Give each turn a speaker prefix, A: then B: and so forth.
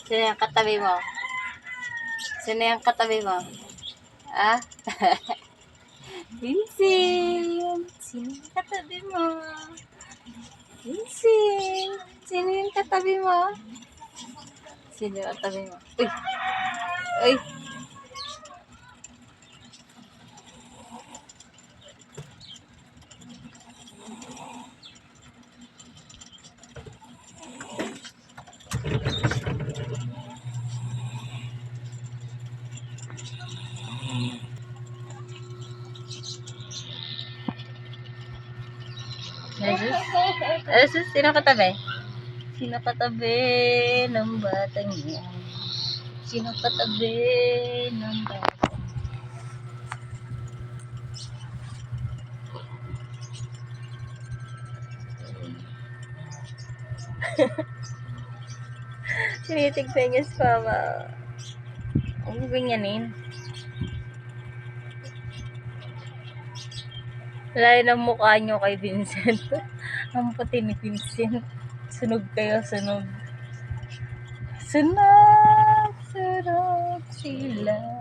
A: Sino yung katabi mo? Sino yung katabi mo? Ah? Vincent! Sino yung katabi mo? Vincent! Sino yung katabi mo? Sino yung katabi mo? Uy! Uy! Jesus? Jesus? Sino katabi? Sino katabi ng batang yan? Sino katabi ng batang? Tinitignan niya si Mama. Ang ganyanin. Layo ng mukha niyo kay Vincent. Ang puti ni Vincent. Sunog kayo, sunog. Sunog, sunog sila.